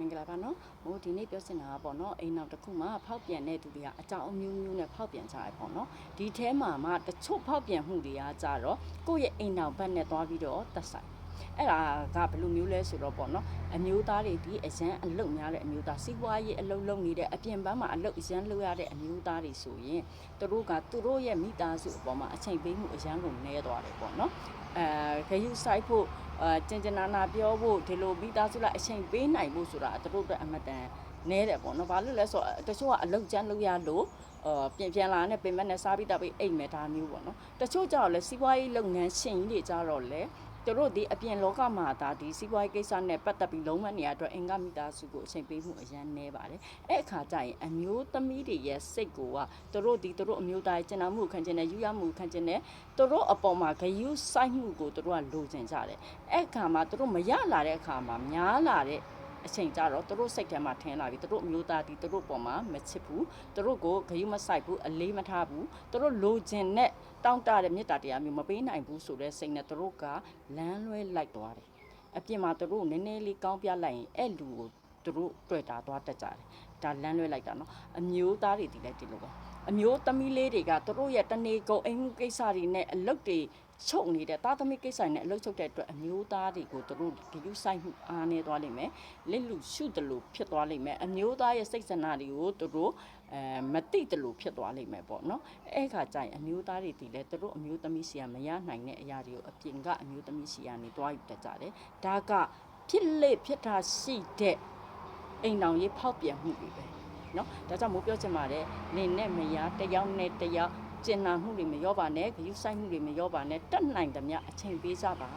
င်္ဂလာပါနော်။မို့ဒီနေ့ပြောချင်တာကပေါ့နော်အိမ်နောက်တစ်ခုမှာဖောက်ပြန်တဲ့သူတွေကအကြောင်းအမျိုးမျိုးနဲ့ဖောက်ပြန်ကြရပေါ့နော်။ဒီထဲမှာမှတချို့ဖောက်ပြန်မှုတွေကကြတော့ကိုယ့်ရဲ့အိမ်နောက်ဘက်နဲ့သွားပြီးတော့တက်ဆိုင်။အဲ့ဒါကဘယ်လိုမျိုးလဲဆိုတော့ပေါ့နော်အမျိုးသားတွေဒီအရန်အလုတ်များတဲ့အမျိုးသားစီးပွားရေးအလုတ်လုပ်နေတဲ့အပြင်ပန်းမှာအလုတ်အရန်လုပ်ရတဲ့အမျိုးသားတွေဆိုရင်သူတို့ရဲ့မိသားစုအပေါ်မှာအချိန်ပေးမှုအရန်ကိုနည်းသွားတယ်ပေါ့နော်။ဂရုစိုက်ဖို့ကျင်ကျနာနာပြောဖို့ဒီလိုမိသားစုလိုက်အချိန်ပေးနိုင်ဖို့ဆိုတာသူတို့အတွက်အမတန်နဲတယ်ပေါ့နော်။ဘာလို့လဲဆိုတော့တချို့ကအလုတ်ကျန်းလုပ်ရလို့ပြန်လာနဲ့ပင်မနဲ့စားပြီးတော့အိမ်မဲ့ဒါမျိုးပေါ့နော်။တချို့ကြတော့လဲစီးပွားရေးလုပ်ငန်းရှင်ကြီးတွေကြတော့လဲသူတို့ဒီအပြင်လောကမှာဒါဒီစီးပွားရေးကိစ္စနဲ့ပတ်သက်ပြီးလုံးဝနေရအတွက်အင်္ဂမိသားစုကိုအချိန်ပေးမှုအရန်နဲပါတယ်။အဲ့အခါကျရင်အမျိုးသမီးတွေရဲ့စိတ်ကိုကသူတို့အမျိုးသားရဲ့ကျင်နာမှုခံခြင်းနဲ့ယူရမှုခံခြင်းနဲ့သူတို့အပေါ်မှာဂယုစိုက်မှုကိုသူတို့ကလိုချင်ကြတယ်။အဲ့အခါမှာသူတို့မရလာတဲ့အခါမှာများလာတဲ့အချိန်ကြတော့သူတို့စိတ်ထဲမှာထင်လာပြီသူတို့အမျိုးသားဒီသူတို့ပေါ်မှာမချစ်ဘူးသူတို့ကိုဂယုမဆိုင်ဘူးအလေးမထားဘူးသူတို့လိုချင်တဲ့တောင့်တတဲ့မေတ္တာတရားမျိုးမပေးနိုင်ဘူးဆိုတဲ့စိတ်နဲ့သူတို့ကလမ်းလွဲလိုက်သွားတယ်အပြင်မှာသူတို့နည်းနည်းလေးကောင်းပြလိုက်ရင်အဲ့လူကိုသူတို့တွေ့တာသွားတက်ကြတယ်ဒါလမ်းလွဲလိုက်တာနော်အမျိုးသားတွေဒီလိုက်ဒီလိုပဲအမျိုးသမီးလေးတွေကသူတို့ရဲ့တနေကုန်အိမ်မှုကိစ္စတွေနဲ့အလုပ်တွေချုပ်နေတဲ့သားသမီးကိစ္စတွေနဲ့အလုပ်ချုပ်တဲ့အတွက်အမျိုးသားတွေကိုသူတို့ဂရုစိုက်မှုအားနေသွားလိမ့်မယ်လက်လူရှုတယ်လို့ဖြစ်သွားလိမ့်မယ်အမျိုးသားရဲ့စိတ်ဆန္ဒတွေကိုသူတို့မသိတယ်လို့ဖြစ်သွားလိမ့်မယ်ပေါ့နော်အဲ့ခါကျရင်အမျိုးသားတွေဒီလဲသူတို့အမျိုးသမီးစီကမရနိုင်တဲ့အရာတွေကိုအပြင်ကအမျိုးသမီးစီကနေတွားယူတတ်ကြတယ်ဒါကဖြစ်လေဖြစ်တာရှိတဲ့အိမ်တော်ရေးဖောက်ပြန်မှုတွေပဲနော်ဒါကြောင့်မိုးပြောချင်ပါတယ်နေနဲ့မရတယောက်နဲ့တယောက်ကျင်နာမှုတွေမရောပါနဲ့ဂရုစိုက်မှုတွေမရောပါနဲ့တတ်နိုင်သမျှအချိန်ပေးကြပါ